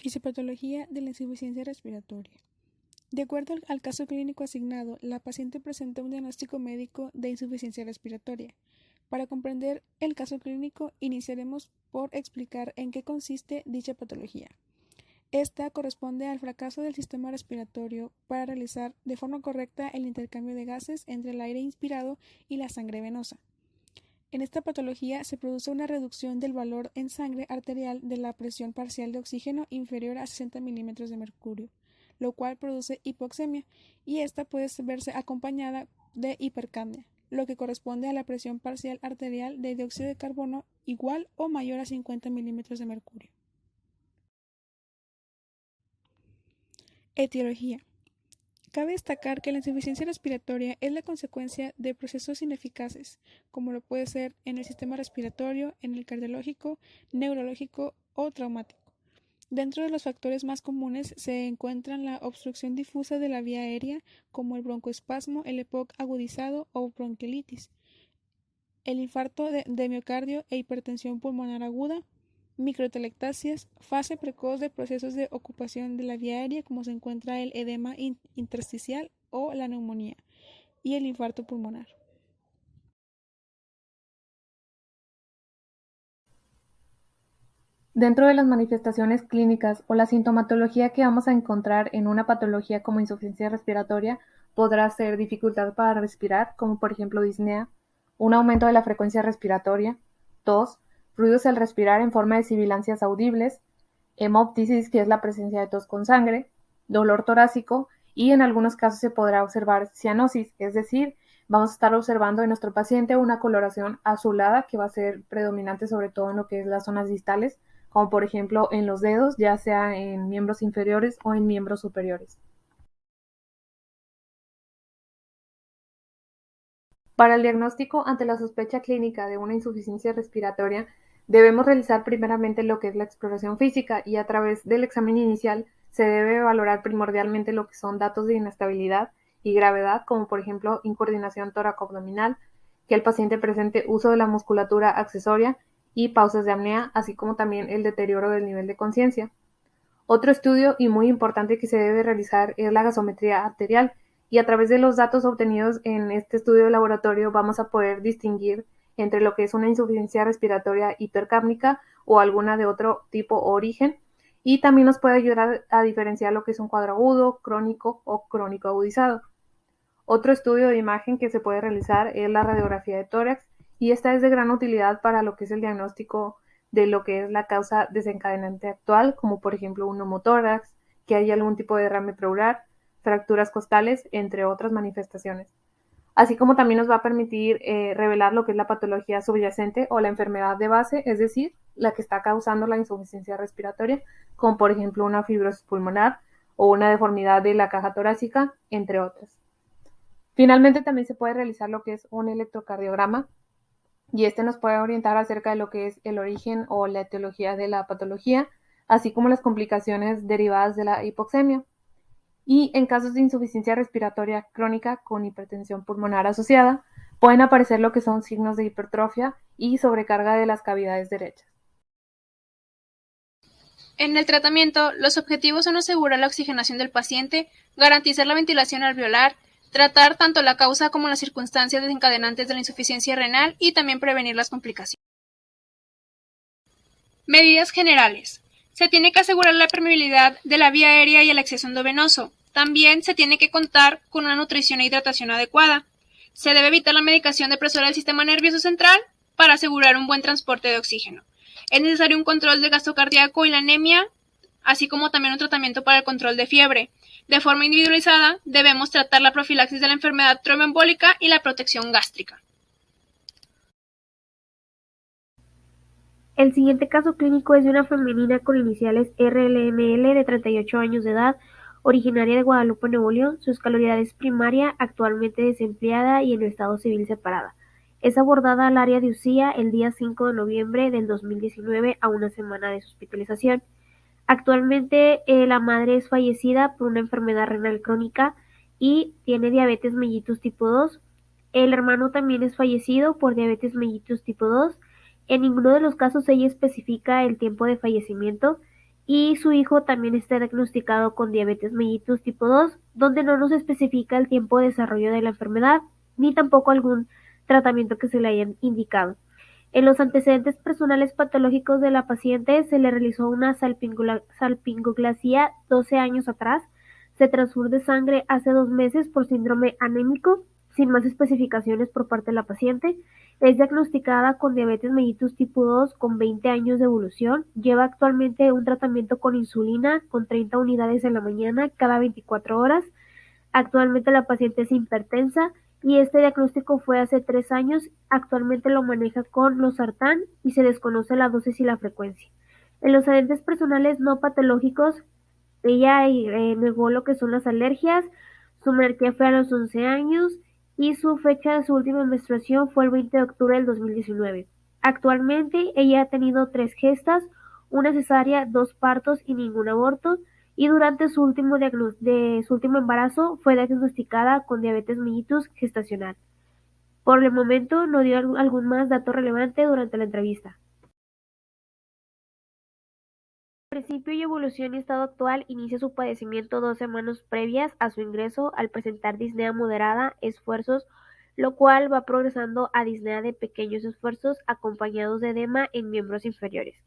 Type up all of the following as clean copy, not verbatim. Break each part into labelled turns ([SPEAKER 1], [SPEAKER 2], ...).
[SPEAKER 1] Fisiopatología de la insuficiencia respiratoria. De acuerdo al caso clínico asignado, la paciente presenta un diagnóstico médico de insuficiencia respiratoria. Para comprender el caso clínico, iniciaremos por explicar en qué consiste dicha patología. Esta corresponde al fracaso del sistema respiratorio para realizar de forma correcta el intercambio de gases entre el aire inspirado y la sangre venosa. En esta patología se produce una reducción del valor en sangre arterial de la presión parcial de oxígeno inferior a 60 milímetros de mercurio, lo cual produce hipoxemia, y esta puede verse acompañada de hipercapnia, lo que corresponde a la presión parcial arterial de dióxido de carbono igual o mayor a 50 milímetros de mercurio. Etiología. Cabe destacar que la insuficiencia respiratoria es la consecuencia de procesos ineficaces, como lo puede ser en el sistema respiratorio, en el cardiológico, neurológico o traumático. Dentro de los factores más comunes se encuentran la obstrucción difusa de la vía aérea, como el broncoespasmo, el EPOC agudizado o bronquiolitis, el infarto de miocardio e hipertensión pulmonar aguda, microtelectasias, fase precoz de procesos de ocupación de la vía aérea, como se encuentra el edema intersticial o la neumonía, y el infarto pulmonar.
[SPEAKER 2] Dentro de las manifestaciones clínicas o la sintomatología que vamos a encontrar en una patología como insuficiencia respiratoria podrá ser dificultad para respirar, como por ejemplo disnea, un aumento de la frecuencia respiratoria, tos, ruidos al respirar en forma de sibilancias audibles, hemoptisis, que es la presencia de tos con sangre, dolor torácico y en algunos casos se podrá observar cianosis, es decir, vamos a estar observando en nuestro paciente una coloración azulada que va a ser predominante sobre todo en lo que es las zonas distales, como por ejemplo en los dedos, ya sea en miembros inferiores o en miembros superiores. Para el diagnóstico ante la sospecha clínica de una insuficiencia respiratoria, debemos realizar primeramente lo que es la exploración física y a través del examen inicial se debe valorar primordialmente lo que son datos de inestabilidad y gravedad, como por ejemplo incoordinación tóraco-abdominal, que el paciente presente uso de la musculatura accesoria y pausas de apnea, así como también el deterioro del nivel de conciencia. Otro estudio y muy importante que se debe realizar es la gasometría arterial, y a través de los datos obtenidos en este estudio de laboratorio vamos a poder distinguir entre lo que es una insuficiencia respiratoria hipercápnica o alguna de otro tipo o origen, y también nos puede ayudar a diferenciar lo que es un cuadro agudo, crónico o crónico agudizado. Otro estudio de imagen que se puede realizar es la radiografía de tórax, y esta es de gran utilidad para lo que es el diagnóstico de lo que es la causa desencadenante actual, como por ejemplo un neumotórax, que haya algún tipo de derrame pleural, fracturas costales, entre otras manifestaciones. Así como también nos va a permitir revelar lo que es la patología subyacente o la enfermedad de base, es decir, la que está causando la insuficiencia respiratoria, como por ejemplo una fibrosis pulmonar o una deformidad de la caja torácica, entre otras. Finalmente también se puede realizar lo que es un electrocardiograma, y este nos puede orientar acerca de lo que es el origen o la etiología de la patología, así como las complicaciones derivadas de la hipoxemia. Y en casos de insuficiencia respiratoria crónica con hipertensión pulmonar asociada, pueden aparecer lo que son signos de hipertrofia y sobrecarga de las cavidades derechas.
[SPEAKER 3] En el tratamiento, los objetivos son asegurar la oxigenación del paciente, garantizar la ventilación alveolar, tratar tanto la causa como las circunstancias desencadenantes de la insuficiencia renal y también prevenir las complicaciones. Medidas generales. Se tiene que asegurar la permeabilidad de la vía aérea y el acceso endovenoso. También se tiene que contar con una nutrición e hidratación adecuada. Se debe evitar la medicación depresora del sistema nervioso central para asegurar un buen transporte de oxígeno. Es necesario un control del gasto cardíaco y la anemia, así como también un tratamiento para el control de fiebre. De forma individualizada, debemos tratar la profilaxis de la enfermedad tromboembólica y la protección gástrica.
[SPEAKER 4] El siguiente caso clínico es de una femenina con iniciales RLML de 38 años de edad, originaria de Guadalupe, Nuevo León. Su escolaridad es primaria, actualmente desempleada y en estado civil separada. Es abordada al área de UCIA el día 5 de noviembre del 2019, a una semana de su hospitalización. Actualmente la madre es fallecida por una enfermedad renal crónica y tiene diabetes mellitus tipo 2. El hermano también es fallecido por diabetes mellitus tipo 2. En ninguno de los casos ella especifica el tiempo de fallecimiento, y su hijo también está diagnosticado con diabetes mellitus tipo 2, donde no nos especifica el tiempo de desarrollo de la enfermedad ni tampoco algún tratamiento que se le hayan indicado. En los antecedentes personales patológicos de la paciente se le realizó una salpingoglasia 12 años atrás, se transfunde sangre hace 2 meses por síndrome anémico, sin más especificaciones por parte de la paciente. Es diagnosticada con diabetes mellitus tipo 2 con 20 años de evolución. Lleva actualmente un tratamiento con insulina con 30 unidades en la mañana cada 24 horas. Actualmente la paciente es hipertensa y este diagnóstico fue hace 3 años. Actualmente lo maneja con losartán y se desconoce la dosis y la frecuencia. En los antecedentes personales no patológicos, ella negó lo que son las alergias, su menarquía fue a los 11 años y su fecha de su última menstruación fue el 20 de octubre del 2019. Actualmente ella ha tenido 3 gestas, una cesárea, 2 partos y ningún aborto, y durante su último embarazo fue diagnosticada con diabetes mellitus gestacional. Por el momento no dio algún más dato relevante durante la entrevista. Principio y evolución y estado actual. Inicia su padecimiento 2 semanas previas a su ingreso al presentar disnea moderada, esfuerzos, lo cual va progresando a disnea de pequeños esfuerzos acompañados de edema en miembros inferiores,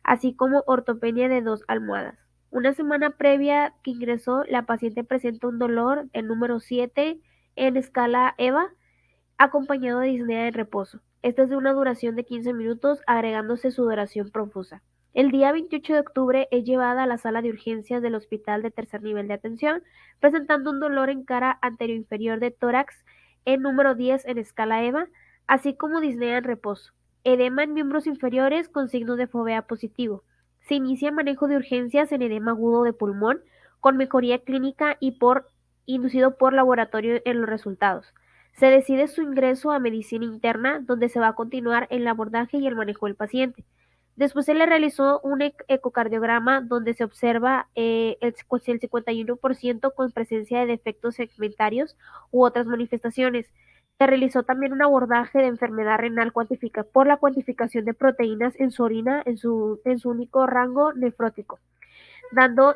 [SPEAKER 4] así como ortopenia de 2 almohadas. Una semana previa que ingresó, la paciente presenta un dolor, el número 7 en escala EVA, acompañado de disnea en reposo. Esta es de una duración de 15 minutos, agregándose sudoración profusa. El día 28 de octubre es llevada a la sala de urgencias del hospital de tercer nivel de atención, presentando un dolor en cara anteroinferior de tórax en número 10 en escala EVA, así como disnea en reposo. Edema en miembros inferiores con signos de fovea positivo. Se inicia manejo de urgencias en edema agudo de pulmón, con mejoría clínica y inducido por laboratorio en los resultados. Se decide su ingreso a medicina interna, donde se va a continuar el abordaje y el manejo del paciente. Después se le realizó un ecocardiograma donde se observa el 51% con presencia de defectos segmentarios u otras manifestaciones. Se realizó también un abordaje de enfermedad renal por la cuantificación de proteínas en su orina en su único rango nefrótico, dando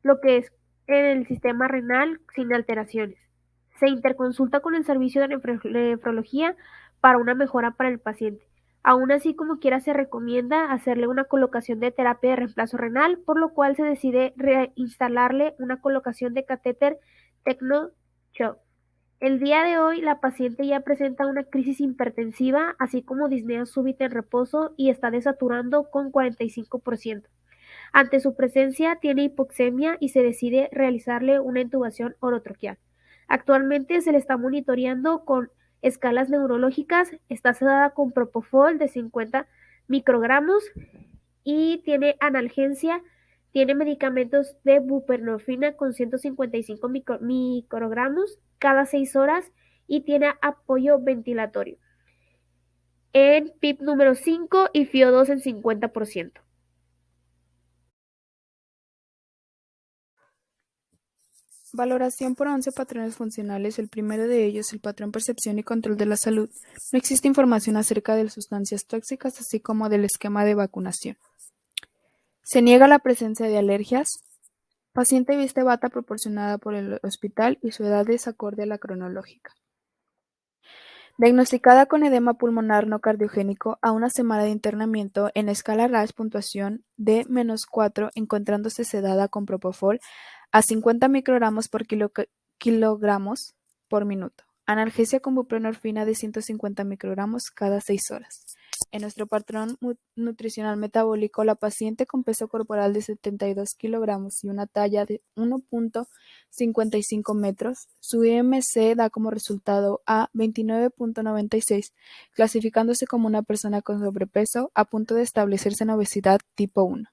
[SPEAKER 4] lo que es el sistema renal sin alteraciones. Se interconsulta con el servicio de nefrología para una mejora para el paciente. Aún así, como quiera, se recomienda hacerle una colocación de terapia de reemplazo renal, por lo cual se decide reinstalarle una colocación de catéter Techno-Shock. El día de hoy, la paciente ya presenta una crisis hipertensiva, así como disnea súbita en reposo y está desaturando con 45%. Ante su presencia tiene hipoxemia y se decide realizarle una intubación orotroquial. Actualmente se le está monitoreando con escalas neurológicas, está sedada con propofol de 50 microgramos y tiene analgesia, tiene medicamentos de buprenorfina con 155 microgramos cada 6 horas y tiene apoyo ventilatorio en PIP número 5 y FIO2 en 50%.
[SPEAKER 1] Valoración por 11 patrones funcionales. El primero de ellos, el patrón percepción y control de la salud. No existe información acerca de sustancias tóxicas, así como del esquema de vacunación. Se niega la presencia de alergias. Paciente viste bata proporcionada por el hospital y su edad es acorde a la cronológica. Diagnosticada con edema pulmonar no cardiogénico a una semana de internamiento en escala RASH puntuación de -4, encontrándose sedada con propofol a 50 microgramos por kilogramos por minuto. Analgesia con buprenorfina de 150 microgramos cada 6 horas. En nuestro patrón nutricional metabólico, la paciente con peso corporal de 72 kilogramos y una talla de 1.55 metros, su IMC da como resultado a 29.96, clasificándose como una persona con sobrepeso a punto de establecerse en obesidad tipo 1.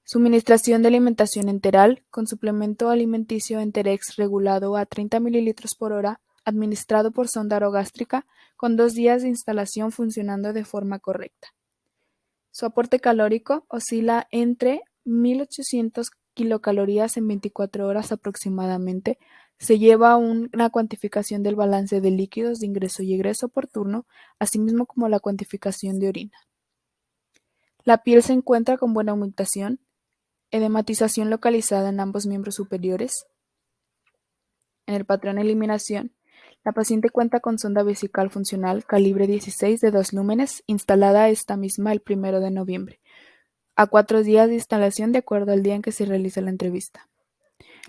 [SPEAKER 1] Suministración de alimentación enteral con suplemento alimenticio Enterex regulado a 30 ml por hora, administrado por sonda orogástrica, con 2 días de instalación funcionando de forma correcta. Su aporte calórico oscila entre 1.800 kilocalorías en 24 horas aproximadamente. Se lleva una cuantificación del balance de líquidos de ingreso y egreso por turno, asimismo como la cuantificación de orina. La piel se encuentra con buena humectación,
[SPEAKER 5] edematización localizada en ambos miembros superiores. En el patrón eliminación, la paciente cuenta con sonda vesical funcional calibre 16 de 2 lúmenes instalada esta misma el 1 de noviembre, a 4 días de instalación de acuerdo al día en que se realiza la entrevista.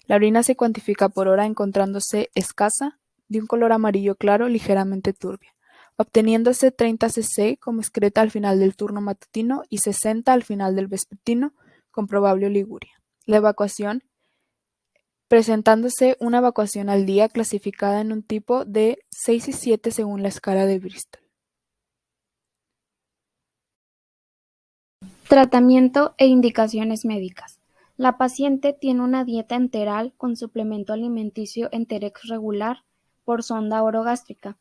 [SPEAKER 5] La orina se cuantifica por hora encontrándose escasa, de un color amarillo claro ligeramente turbia, obteniéndose 30 cc como excreta al final del turno matutino y 60 al final del vespertino con probable oliguria. La evacuación, presentándose una evacuación al día clasificada en un tipo de 6 y 7 según la escala de Bristol.
[SPEAKER 6] Tratamiento e indicaciones médicas. La paciente tiene una dieta enteral con suplemento alimenticio Enterex regular por sonda orogástrica.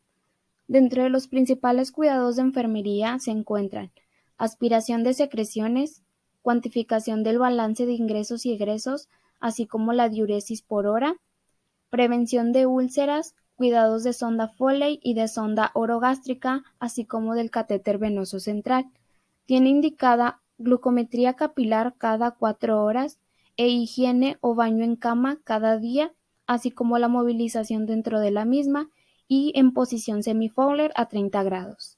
[SPEAKER 6] Dentro de los principales cuidados de enfermería se encuentran aspiración de secreciones, cuantificación del balance de ingresos y egresos, así como la diuresis por hora, prevención de úlceras, cuidados de sonda Foley y de sonda orogástrica, así como del catéter venoso central. Tiene indicada glucometría capilar cada 4 horas e higiene o baño en cama cada día, así como la movilización dentro de la misma y en posición semi-Fowler a 30 grados.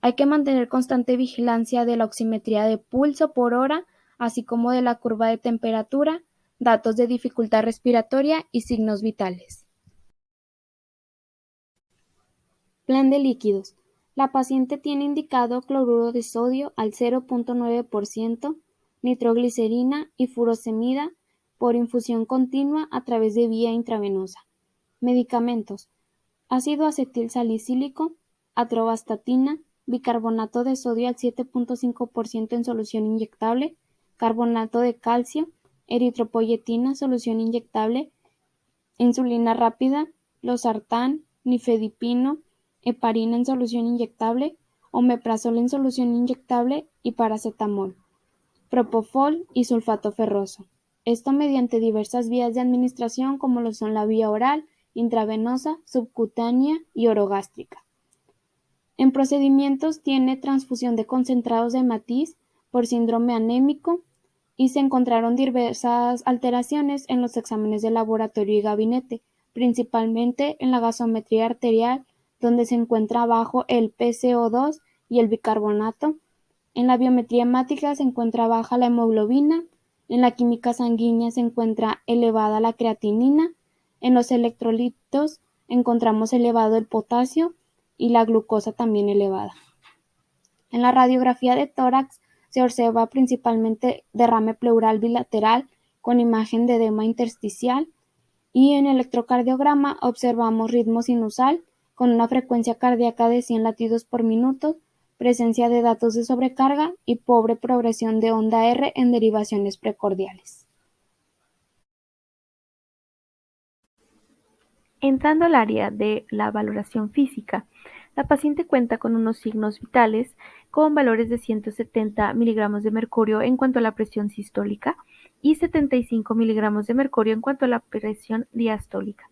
[SPEAKER 6] Hay que mantener constante vigilancia de la oximetría de pulso por hora, así como de la curva de temperatura, datos de dificultad respiratoria y signos vitales. Plan de líquidos. La paciente tiene indicado cloruro de sodio al 0.9%, nitroglicerina y furosemida por infusión continua a través de vía intravenosa. Medicamentos: ácido acetil salicílico, atorvastatina, bicarbonato de sodio al 7.5% en solución inyectable, carbonato de calcio, eritropoyetina solución inyectable, insulina rápida, losartán, nifedipino, heparina en solución inyectable, omeprazol en solución inyectable y paracetamol, propofol y sulfato ferroso. Esto mediante diversas vías de administración como lo son la vía oral, intravenosa, subcutánea y orogástrica. En procedimientos tiene transfusión de concentrados de matiz por síndrome anémico y se encontraron diversas alteraciones en los exámenes de laboratorio y gabinete, principalmente en la gasometría arterial, donde se encuentra bajo el PCO2 y el bicarbonato. En la biometría hemática se encuentra baja la hemoglobina, en la química sanguínea se encuentra elevada la creatinina, en los electrolitos encontramos elevado el potasio y la glucosa también elevada. En la radiografía de tórax se observa principalmente derrame pleural bilateral con imagen de edema intersticial y en el electrocardiograma observamos ritmo sinusal con una frecuencia cardíaca de 100 latidos por minuto, presencia de datos de sobrecarga y pobre progresión de onda R en derivaciones precordiales.
[SPEAKER 4] Entrando al área de la valoración física, la paciente cuenta con unos signos vitales con valores de 170 miligramos de mercurio en cuanto a la presión sistólica y 75 miligramos de mercurio en cuanto a la presión diastólica.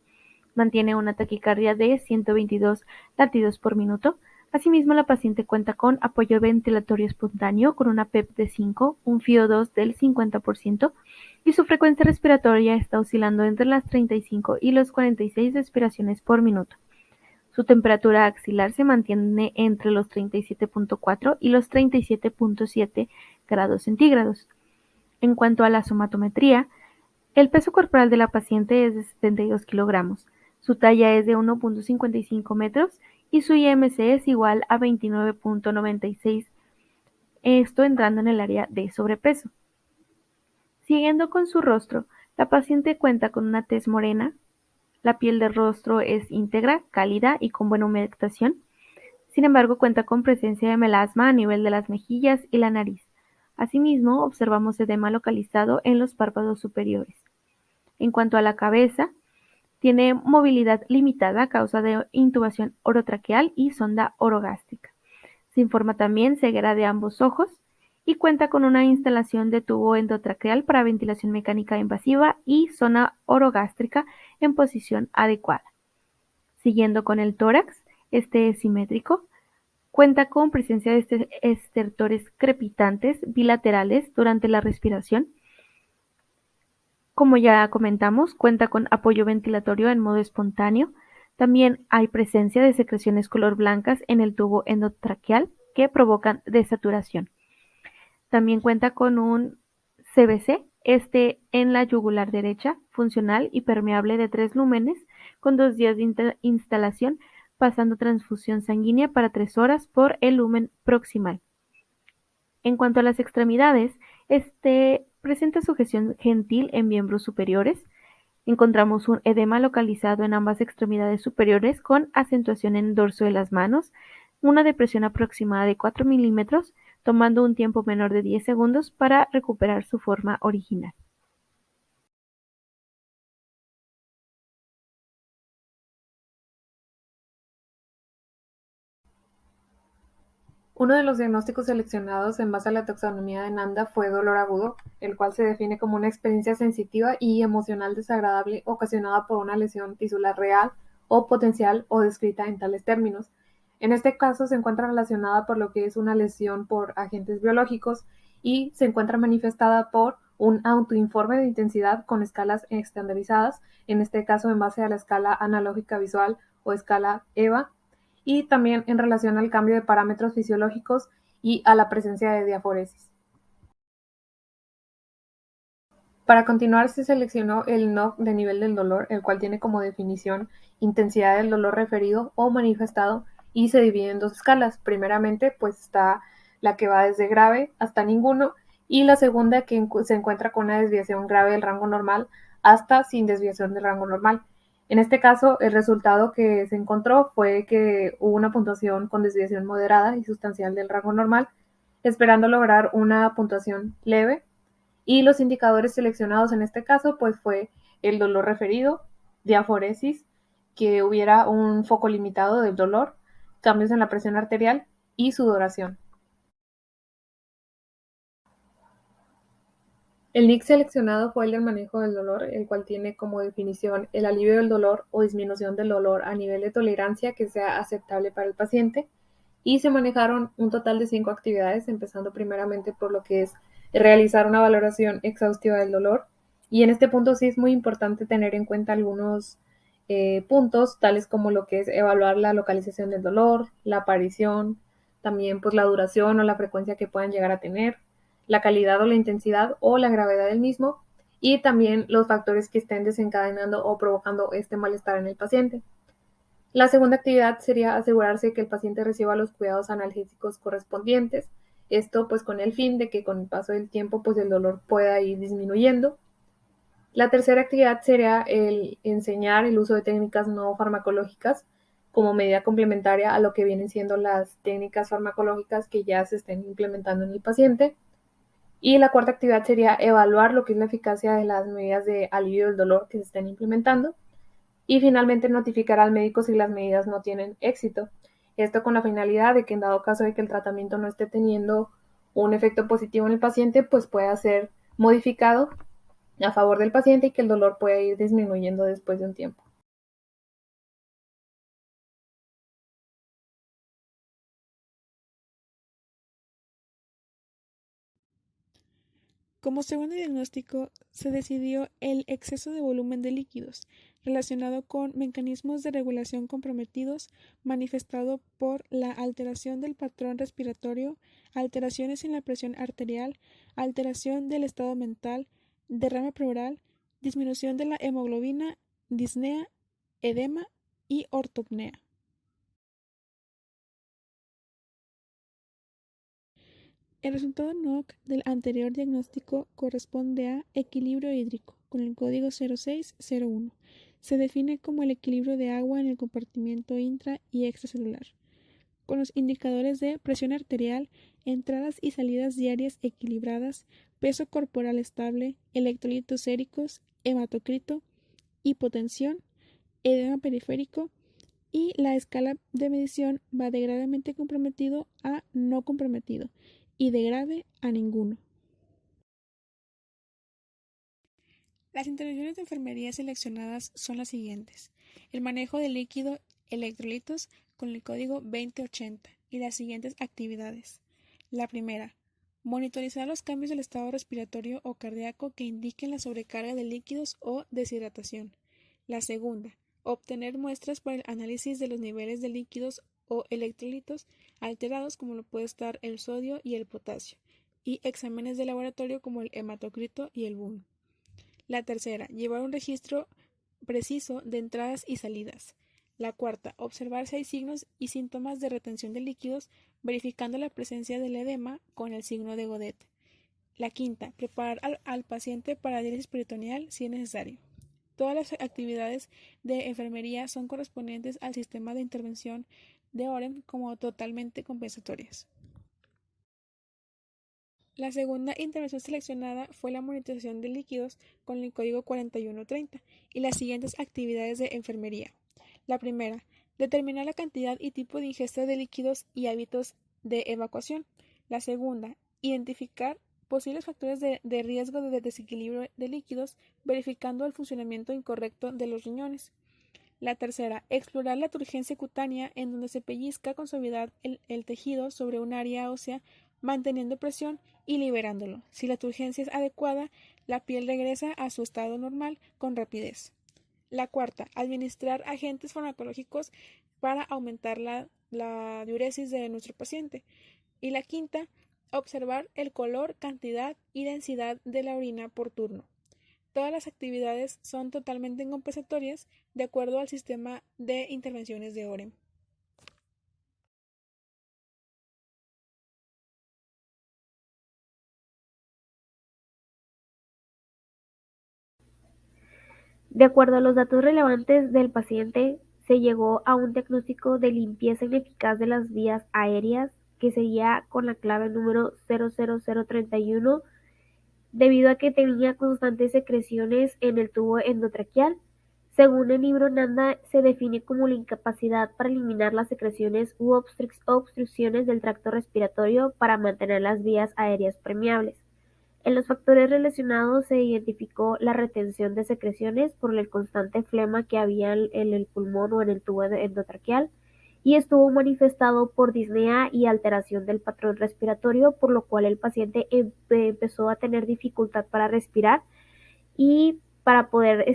[SPEAKER 4] Mantiene una taquicardia de 122 latidos por minuto. Asimismo, la paciente cuenta con apoyo ventilatorio espontáneo con una PEP de 5, un FiO2 del 50% y su frecuencia respiratoria está oscilando entre las 35 y los 46 respiraciones por minuto. Su temperatura axilar se mantiene entre los 37.4 y los 37.7 grados centígrados. En cuanto a la somatometría, el peso corporal de la paciente es de 72 kilogramos. Su talla es de 1.55 metros y su IMC es igual a 29.96, esto entrando en el área de sobrepeso. Siguiendo con su rostro, la paciente cuenta con una tez morena, la piel del rostro es íntegra, cálida y con buena humectación. Sin embargo, cuenta con presencia de melasma a nivel de las mejillas y la nariz. Asimismo, observamos edema localizado en los párpados superiores. En cuanto a la cabeza, tiene movilidad limitada a causa de intubación orotraqueal y sonda orogástrica. Se informa también ceguera de ambos ojos y cuenta con una instalación de tubo endotraqueal para ventilación mecánica invasiva y zona orogástrica en posición adecuada. Siguiendo con el tórax, este es simétrico, cuenta con presencia de estertores crepitantes bilaterales durante la respiración. Como ya comentamos, cuenta con apoyo ventilatorio en modo espontáneo. También hay presencia de secreciones color blancas en el tubo endotraqueal que provocan desaturación. También cuenta con un CBC, en la yugular derecha, funcional y permeable de 3 lúmenes, con 2 días de instalación, pasando transfusión sanguínea para 3 horas por el lumen proximal. En cuanto a las extremidades, presenta sujeción gentil en miembros superiores. Encontramos un edema localizado en ambas extremidades superiores con acentuación en el dorso de las manos, una depresión aproximada de 4 milímetros, tomando un tiempo menor de 10 segundos para recuperar su forma original.
[SPEAKER 2] Uno de los diagnósticos seleccionados en base a la taxonomía de Nanda fue dolor agudo, el cual se define como una experiencia sensitiva y emocional desagradable ocasionada por una lesión tisular real o potencial o descrita en tales términos. En este caso se encuentra relacionada por lo que es una lesión por agentes biológicos y se encuentra manifestada por un autoinforme de intensidad con escalas estandarizadas, en este caso en base a la escala analógica visual o escala EVA, y también en relación al cambio de parámetros fisiológicos y a la presencia de diaforesis. Para continuar, se seleccionó el NOC de nivel del dolor, el cual tiene como definición intensidad del dolor referido o manifestado y se divide en 2 escalas. Primeramente, pues está la que va desde grave hasta ninguno y la segunda que se encuentra con una desviación grave del rango normal hasta sin desviación del rango normal. En este caso, el resultado que se encontró fue que hubo una puntuación con desviación moderada y sustancial del rango normal, esperando lograr una puntuación leve, y los indicadores seleccionados en este caso pues fue el dolor referido, diaforesis, que hubiera un foco limitado del dolor, cambios en la presión arterial y sudoración. El NIC seleccionado fue el del manejo del dolor, el cual tiene como definición el alivio del dolor o disminución del dolor a nivel de tolerancia que sea aceptable para el paciente, y se manejaron un total de 5 actividades, empezando primeramente por lo que es realizar una valoración exhaustiva del dolor, y en este punto sí es muy importante tener en cuenta algunos puntos, tales como lo que es evaluar la localización del dolor, la aparición, también pues la duración o la frecuencia que puedan llegar a tener, la calidad o la intensidad o la gravedad del mismo, y también los factores que estén desencadenando o provocando este malestar en el paciente. La segunda actividad sería asegurarse que el paciente reciba los cuidados analgésicos correspondientes, esto pues con el fin de que con el paso del tiempo pues el dolor pueda ir disminuyendo. La tercera actividad sería el enseñar el uso de técnicas no farmacológicas como medida complementaria a lo que vienen siendo las técnicas farmacológicas que ya se estén implementando en el paciente. Y la cuarta actividad sería evaluar lo que es la eficacia de las medidas de alivio del dolor que se estén implementando. Y finalmente notificar al médico si las medidas no tienen éxito. Esto con la finalidad de que en dado caso de que el tratamiento no esté teniendo un efecto positivo en el paciente, pues pueda ser modificado a favor del paciente y que el dolor pueda ir disminuyendo después de un tiempo.
[SPEAKER 1] Como segundo diagnóstico, se decidió el exceso de volumen de líquidos, relacionado con mecanismos de regulación comprometidos, manifestado por la alteración del patrón respiratorio, alteraciones en la presión arterial, alteración del estado mental, derrame pleural, disminución de la hemoglobina, disnea, edema y ortopnea. El resultado NOC del anterior diagnóstico corresponde a equilibrio hídrico, con el código 0601. Se define como el equilibrio de agua en el compartimiento intra y extracelular, con los indicadores de presión arterial, entradas y salidas diarias equilibradas, peso corporal estable, electrolitos séricos, hematocrito, hipotensión, edema periférico, y la escala de medición va de gravemente comprometido a no comprometido y de grave a ninguno. Las intervenciones de enfermería seleccionadas son las siguientes: el manejo de líquido electrolitos con el código 2080 y las siguientes actividades. La primera, Monitorizar los cambios del estado respiratorio o cardíaco que indiquen la sobrecarga de líquidos o deshidratación. La segunda, obtener muestras para el análisis de los niveles de líquidos o electrolitos alterados como lo puede estar el sodio y el potasio, y exámenes de laboratorio como el hematocrito y el BUN. La tercera, llevar un registro preciso de entradas y salidas. La cuarta, observar si hay signos y síntomas de retención de líquidos, verificando la presencia del edema con el signo de Godet. La quinta, preparar al paciente para diálisis peritoneal si es necesario. Todas las actividades de enfermería son correspondientes al sistema de intervención de OREM como totalmente compensatorias. La segunda intervención seleccionada fue la monitorización de líquidos con el código 4130 y las siguientes actividades de enfermería. La primera, determinar la cantidad y tipo de ingesta de líquidos y hábitos de evacuación. La segunda, identificar posibles factores de riesgo de desequilibrio de líquidos, verificando el funcionamiento incorrecto de los riñones. La tercera, explorar la turgencia cutánea en donde se pellizca con suavidad el tejido sobre un área ósea, manteniendo presión y liberándolo. Si la turgencia es adecuada, la piel regresa a su estado normal con rapidez. La cuarta, administrar agentes farmacológicos para aumentar la diuresis de nuestro paciente. Y la quinta, observar el color, cantidad y densidad de la orina por turno. Todas las actividades son totalmente compensatorias de acuerdo al sistema de intervenciones de OREM.
[SPEAKER 4] De acuerdo a los datos relevantes del paciente, se llegó a un diagnóstico de limpieza ineficaz de las vías aéreas que seguía con la clave número 00031 debido a que tenía constantes secreciones en el tubo endotraqueal. Según el libro Nanda, se define como la incapacidad para eliminar las secreciones u obstrucciones del tracto respiratorio para mantener las vías aéreas permeables. En los factores relacionados se identificó la retención de secreciones por el constante flema que había en el pulmón o en el tubo endotraqueal, y estuvo manifestado por disnea y alteración del patrón respiratorio, por lo cual el paciente empezó a tener dificultad para respirar y para poder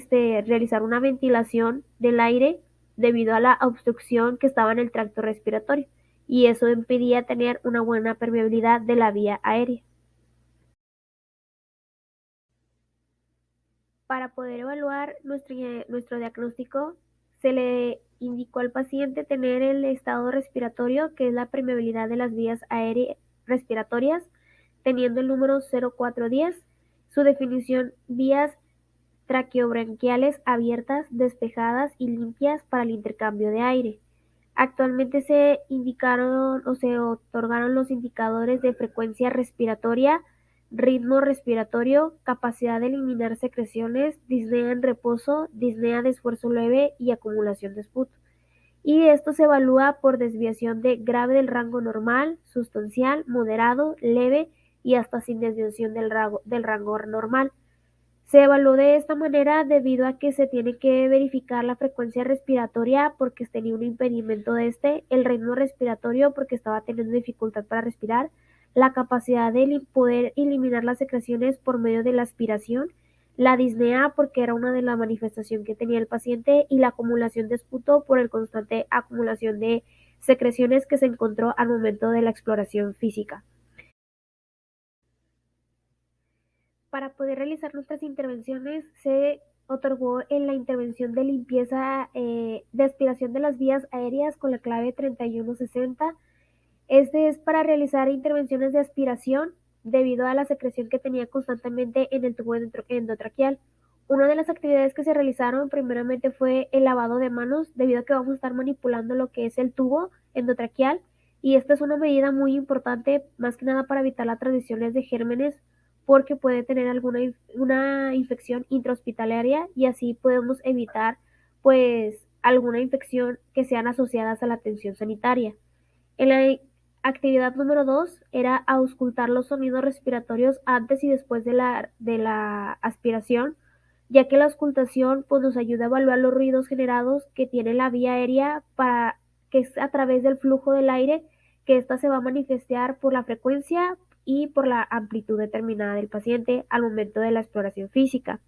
[SPEAKER 4] realizar una ventilación del aire debido a la obstrucción que estaba en el tracto respiratorio, y eso impedía tener una buena permeabilidad de la vía aérea. Para poder evaluar nuestro diagnóstico, se le indicó al paciente tener el estado respiratorio, que es la permeabilidad de las vías aéreas respiratorias, teniendo el número 0410. Su definición: vías traqueobronquiales abiertas, despejadas y limpias para el intercambio de aire. Actualmente se indicaron o se otorgaron los indicadores de frecuencia respiratoria, ritmo respiratorio, capacidad de eliminar secreciones, disnea en reposo, disnea de esfuerzo leve y acumulación de esputo. Y esto se evalúa por desviación de grave del rango normal, sustancial, moderado, leve y hasta sin desviación del rango normal. Se evaluó de esta manera debido a que se tiene que verificar la frecuencia respiratoria porque tenía un impedimento de el ritmo respiratorio porque estaba teniendo dificultad para respirar, la capacidad de poder eliminar las secreciones por medio de la aspiración, la disnea porque era una de las manifestaciones que tenía el paciente, y la acumulación de esputo por el constante acumulación de secreciones que se encontró al momento de la exploración física. Para poder realizar nuestras intervenciones, se otorgó en la intervención de limpieza de aspiración de las vías aéreas con la clave 3160. Este es para realizar intervenciones de aspiración debido a la secreción que tenía constantemente en el tubo endotraqueal. Una de las actividades que se realizaron primeramente fue el lavado de manos, debido a que vamos a estar manipulando lo que es el tubo endotraqueal, y esta es una medida muy importante, más que nada para evitar las transmisiones de gérmenes, porque puede tener una infección intrahospitalaria, y así podemos evitar pues alguna infección que sean asociadas a la atención sanitaria. En la actividad número 2 era auscultar los sonidos respiratorios antes y después de la aspiración, ya que la auscultación pues, nos ayuda a evaluar los ruidos generados que tiene la vía aérea, para que es a través del flujo del aire que ésta se va a manifestar por la frecuencia y por la amplitud determinada del paciente al momento de la exploración física.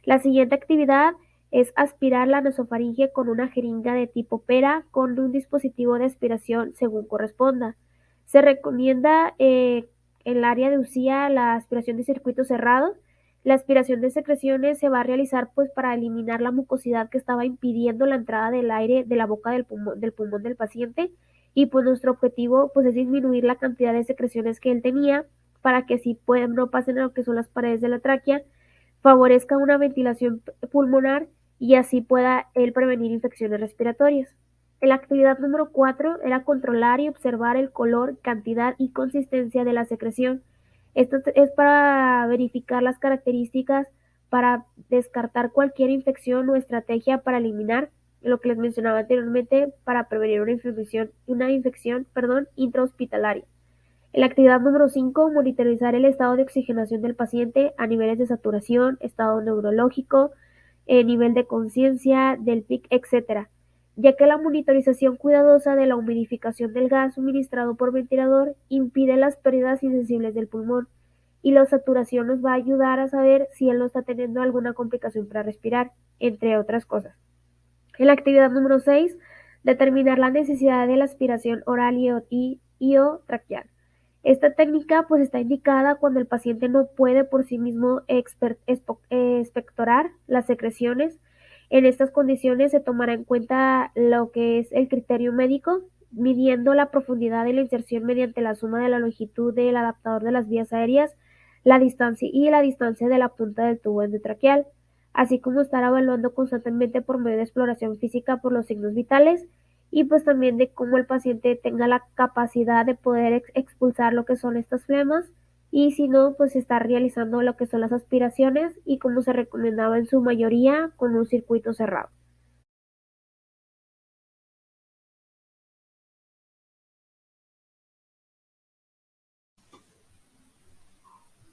[SPEAKER 4] La siguiente actividad es aspirar la nasofaringe con una jeringa de tipo pera con un dispositivo de aspiración según corresponda. Se recomienda en el área de UCIA la aspiración de circuito cerrado. La aspiración de secreciones se va a realizar pues para eliminar la mucosidad que estaba impidiendo la entrada del aire de la boca del pulmón del paciente, y pues nuestro objetivo pues es disminuir la cantidad de secreciones que él tenía para que así no pasen a lo que son las paredes de la tráquea, favorezca una ventilación pulmonar y así pueda él prevenir infecciones respiratorias. La actividad número 4 era controlar y observar el color, cantidad y consistencia de la secreción. Esto es para verificar las características para descartar cualquier infección o estrategia para eliminar lo que les mencionaba anteriormente para prevenir una infección intrahospitalaria. En la actividad número 5, monitorizar el estado de oxigenación del paciente a niveles de saturación, estado neurológico, nivel de conciencia, del PIC, etc., ya que la monitorización cuidadosa de la humidificación del gas suministrado por ventilador impide las pérdidas insensibles del pulmón, y la saturación nos va a ayudar a saber si él no está teniendo alguna complicación para respirar, entre otras cosas. En la actividad número 6, determinar la necesidad de la aspiración oral y o traqueal. Esta técnica pues está indicada cuando el paciente no puede por sí mismo expectorar las secreciones. En estas condiciones se tomará en cuenta lo que es el criterio médico, midiendo la profundidad de la inserción mediante la suma de la longitud del adaptador de las vías aéreas, la distancia de la punta del tubo endotraqueal, así como estar evaluando constantemente por medio de exploración física por los signos vitales, y pues también de cómo el paciente tenga la capacidad de poder expulsar lo que son estas flemas, y si no, pues estar realizando lo que son las aspiraciones y como se recomendaba en su mayoría con un circuito cerrado.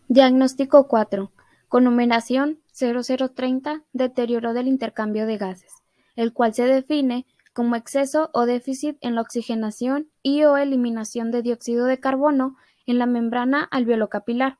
[SPEAKER 6] Diagnóstico 4. Con numeración 0030, deterioro del intercambio de gases, el cual se define como exceso o déficit en la oxigenación y o eliminación de dióxido de carbono en la membrana alveolo-capilar.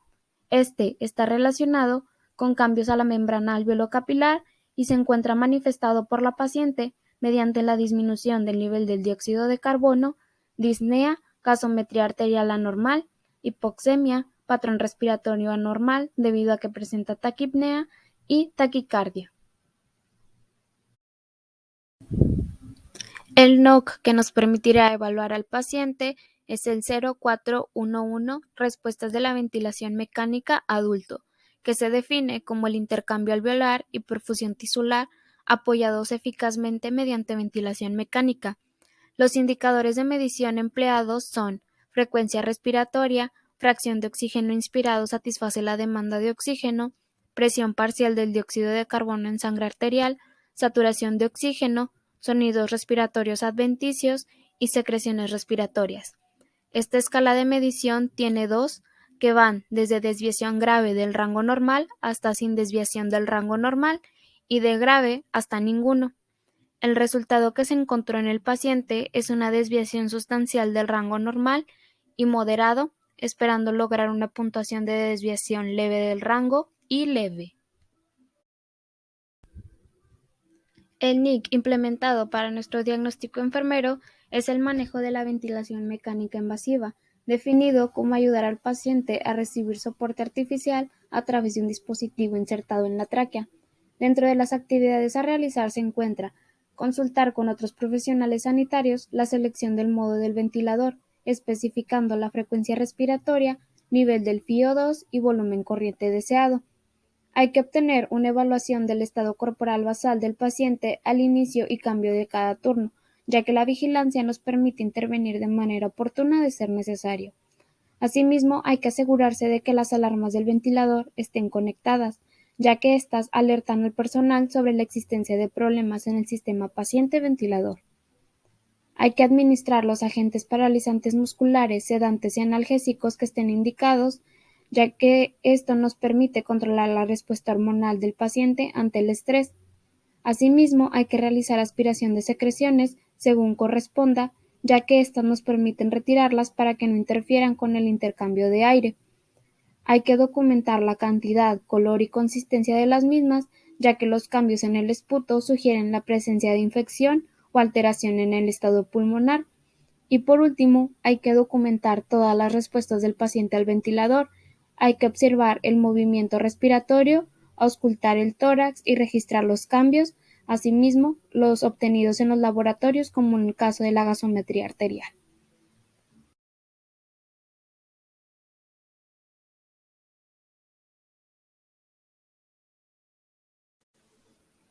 [SPEAKER 6] Este está relacionado con cambios a la membrana alveolo-capilar y se encuentra manifestado por la paciente mediante la disminución del nivel del dióxido de carbono, disnea, gasometría arterial anormal, hipoxemia, patrón respiratorio anormal debido a que presenta taquipnea y taquicardia. El NOC que nos permitirá evaluar al paciente es el 0411, respuestas de la ventilación mecánica adulto, que se define como el intercambio alveolar y perfusión tisular apoyados eficazmente mediante ventilación mecánica. Los indicadores de medición empleados son frecuencia respiratoria, fracción de oxígeno inspirado satisface la demanda de oxígeno, presión parcial del dióxido de carbono en sangre arterial, saturación de oxígeno, sonidos respiratorios adventicios y secreciones respiratorias. Esta escala de medición tiene dos, que van desde desviación grave del rango normal hasta sin desviación del rango normal y de grave hasta ninguno. El resultado que se encontró en el paciente es una desviación sustancial del rango normal y moderado, esperando lograr una puntuación de desviación leve del rango y leve. El NIC implementado para nuestro diagnóstico enfermero es el manejo de la ventilación mecánica invasiva, definido como ayudar al paciente a recibir soporte artificial a través de un dispositivo insertado en la tráquea. Dentro de las actividades a realizar se encuentra consultar con otros profesionales sanitarios la selección del modo del ventilador, especificando la frecuencia respiratoria, nivel del FiO2 y volumen corriente deseado. Hay que obtener una evaluación del estado corporal basal del paciente al inicio y cambio de cada turno, ya que la vigilancia nos permite intervenir de manera oportuna de ser necesario. Asimismo, hay que asegurarse de que las alarmas del ventilador estén conectadas, ya que éstas alertan al personal sobre la existencia de problemas en el sistema paciente-ventilador. Hay que administrar los agentes paralizantes musculares, sedantes y analgésicos que estén indicados, ya que esto nos permite controlar la respuesta hormonal del paciente ante el estrés. Asimismo, hay que realizar aspiración de secreciones según corresponda, ya que éstas nos permiten retirarlas para que no interfieran con el intercambio de aire. Hay que documentar la cantidad, color y consistencia de las mismas, ya que los cambios en el esputo sugieren la presencia de infección o alteración en el estado pulmonar. Y por último, hay que documentar todas las respuestas del paciente al ventilador. Hay que observar el movimiento respiratorio, auscultar el tórax y registrar los cambios, asimismo los obtenidos en los laboratorios, como en el caso de la gasometría arterial.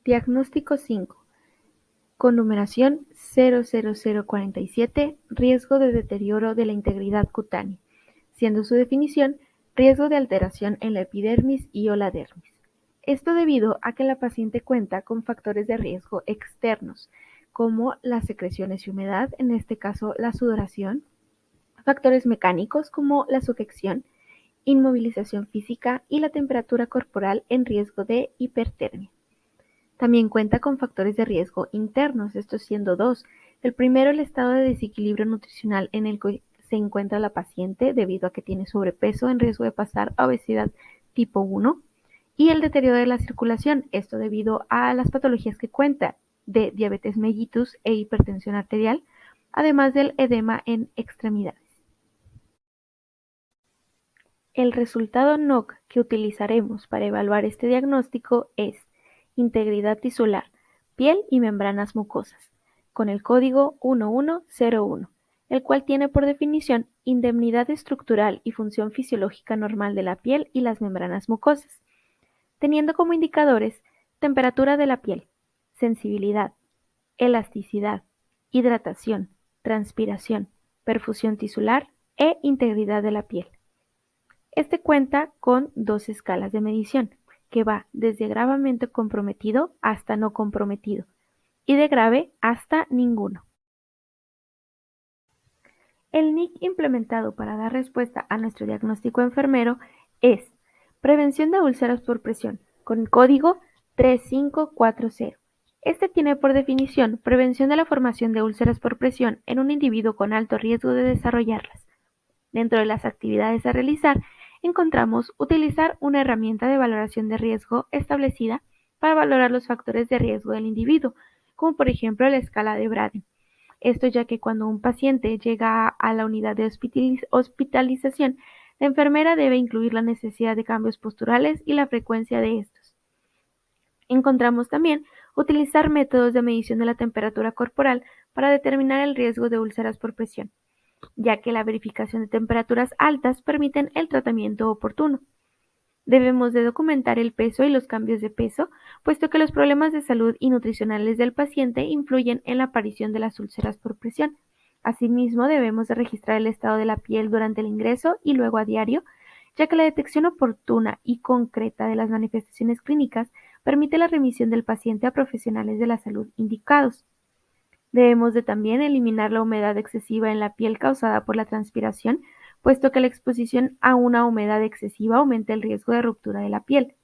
[SPEAKER 7] Diagnóstico 5. Con numeración 00047, riesgo de deterioro de la integridad cutánea, siendo su definición riesgo de alteración en la epidermis y o la dermis. Esto debido a que la paciente cuenta con factores de riesgo externos, como las secreciones y humedad, en este caso la sudoración, factores mecánicos como la succión, inmovilización física y la temperatura corporal en riesgo de hipertermia. También cuenta con factores de riesgo internos, estos siendo dos. El primero, el estado de desequilibrio nutricional en el que se encuentra la paciente debido a que tiene sobrepeso en riesgo de pasar a obesidad tipo 1. Y el deterioro de la circulación, esto debido a las patologías que cuenta de diabetes mellitus e hipertensión arterial, además del edema en extremidades. El resultado NOC que utilizaremos para evaluar este diagnóstico es integridad tisular, piel y membranas mucosas, con el código 1101, el cual tiene por definición indemnidad estructural y función fisiológica normal de la piel y las membranas mucosas, teniendo como indicadores temperatura de la piel, sensibilidad, elasticidad, hidratación, transpiración, perfusión tisular e integridad de la piel. Este cuenta con 2 escalas de medición, que va desde gravemente comprometido hasta no comprometido, y de grave hasta ninguno. El NIC implementado para dar respuesta a nuestro diagnóstico enfermero es prevención de úlceras por presión, con el código 3540. Este tiene por definición prevención de la formación de úlceras por presión en un individuo con alto riesgo de desarrollarlas. Dentro de las actividades a realizar, encontramos utilizar una herramienta de valoración de riesgo establecida para valorar los factores de riesgo del individuo, como por ejemplo la escala de Braden. Esto ya que cuando un paciente llega a la unidad de hospitalización, la enfermera debe incluir la necesidad de cambios posturales y la frecuencia de estos. Encontramos también utilizar métodos de medición de la temperatura corporal para determinar el riesgo de úlceras por presión, ya que la verificación de temperaturas altas permiten el tratamiento oportuno. Debemos de documentar el peso y los cambios de peso, puesto que los problemas de salud y nutricionales del paciente influyen en la aparición de las úlceras por presión. Asimismo, debemos de registrar el estado de la piel durante el ingreso y luego a diario, ya que la detección oportuna y concreta de las manifestaciones clínicas permite la remisión del paciente a profesionales de la salud indicados. Debemos de también eliminar la humedad excesiva en la piel causada por la transpiración, puesto que la exposición a una humedad excesiva aumenta el riesgo de ruptura de la piel,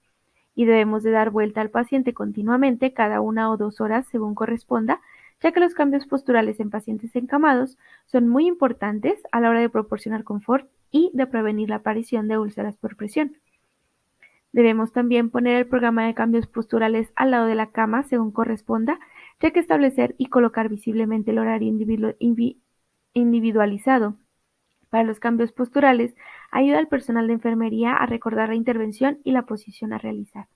[SPEAKER 7] y debemos de dar vuelta al paciente continuamente cada 1 o 2 horas según corresponda, ya que los cambios posturales en pacientes encamados son muy importantes a la hora de proporcionar confort y de prevenir la aparición de úlceras por presión. Debemos también poner el programa de cambios posturales al lado de la cama según corresponda, ya que establecer y colocar visiblemente el horario individualizado para los cambios posturales ayuda al personal de enfermería a recordar la intervención y la posición a realizar.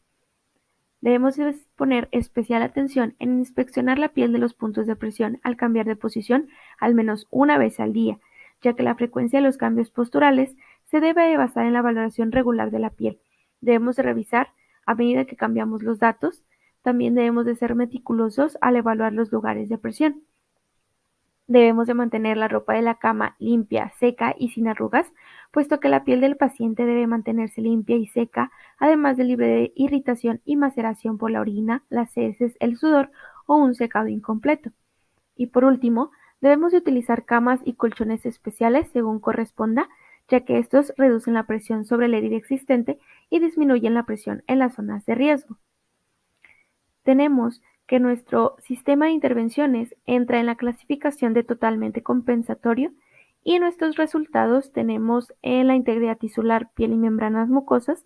[SPEAKER 7] Debemos poner especial atención en inspeccionar la piel de los puntos de presión al cambiar de posición al menos una vez al día, ya que la frecuencia de los cambios posturales se debe de basar en la valoración regular de la piel. Debemos de revisar a medida que cambiamos los datos. También debemos de ser meticulosos al evaluar los lugares de presión. Debemos de mantener la ropa de la cama limpia, seca y sin arrugas, puesto que la piel del paciente debe mantenerse limpia y seca, además de libre de irritación y maceración por la orina, las heces, el sudor o un secado incompleto. Y por último, debemos de utilizar camas y colchones especiales según corresponda, ya que estos reducen la presión sobre la herida existente y disminuyen la presión en las zonas de riesgo. Tenemos que nuestro sistema de intervenciones entra en la clasificación de totalmente compensatorio Y en nuestros resultados tenemos en la integridad tisular, piel y membranas mucosas,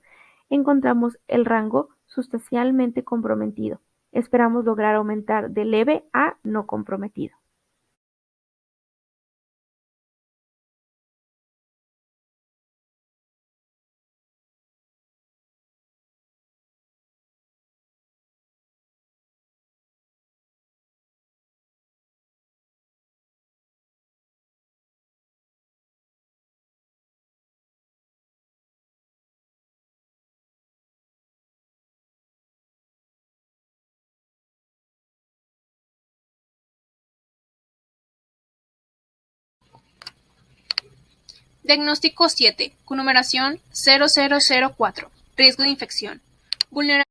[SPEAKER 7] encontramos el rango sustancialmente comprometido. Esperamos lograr aumentar de leve a no comprometido.
[SPEAKER 3] Diagnóstico 7, con numeración 0004. Riesgo de infección. Vulnerabilidad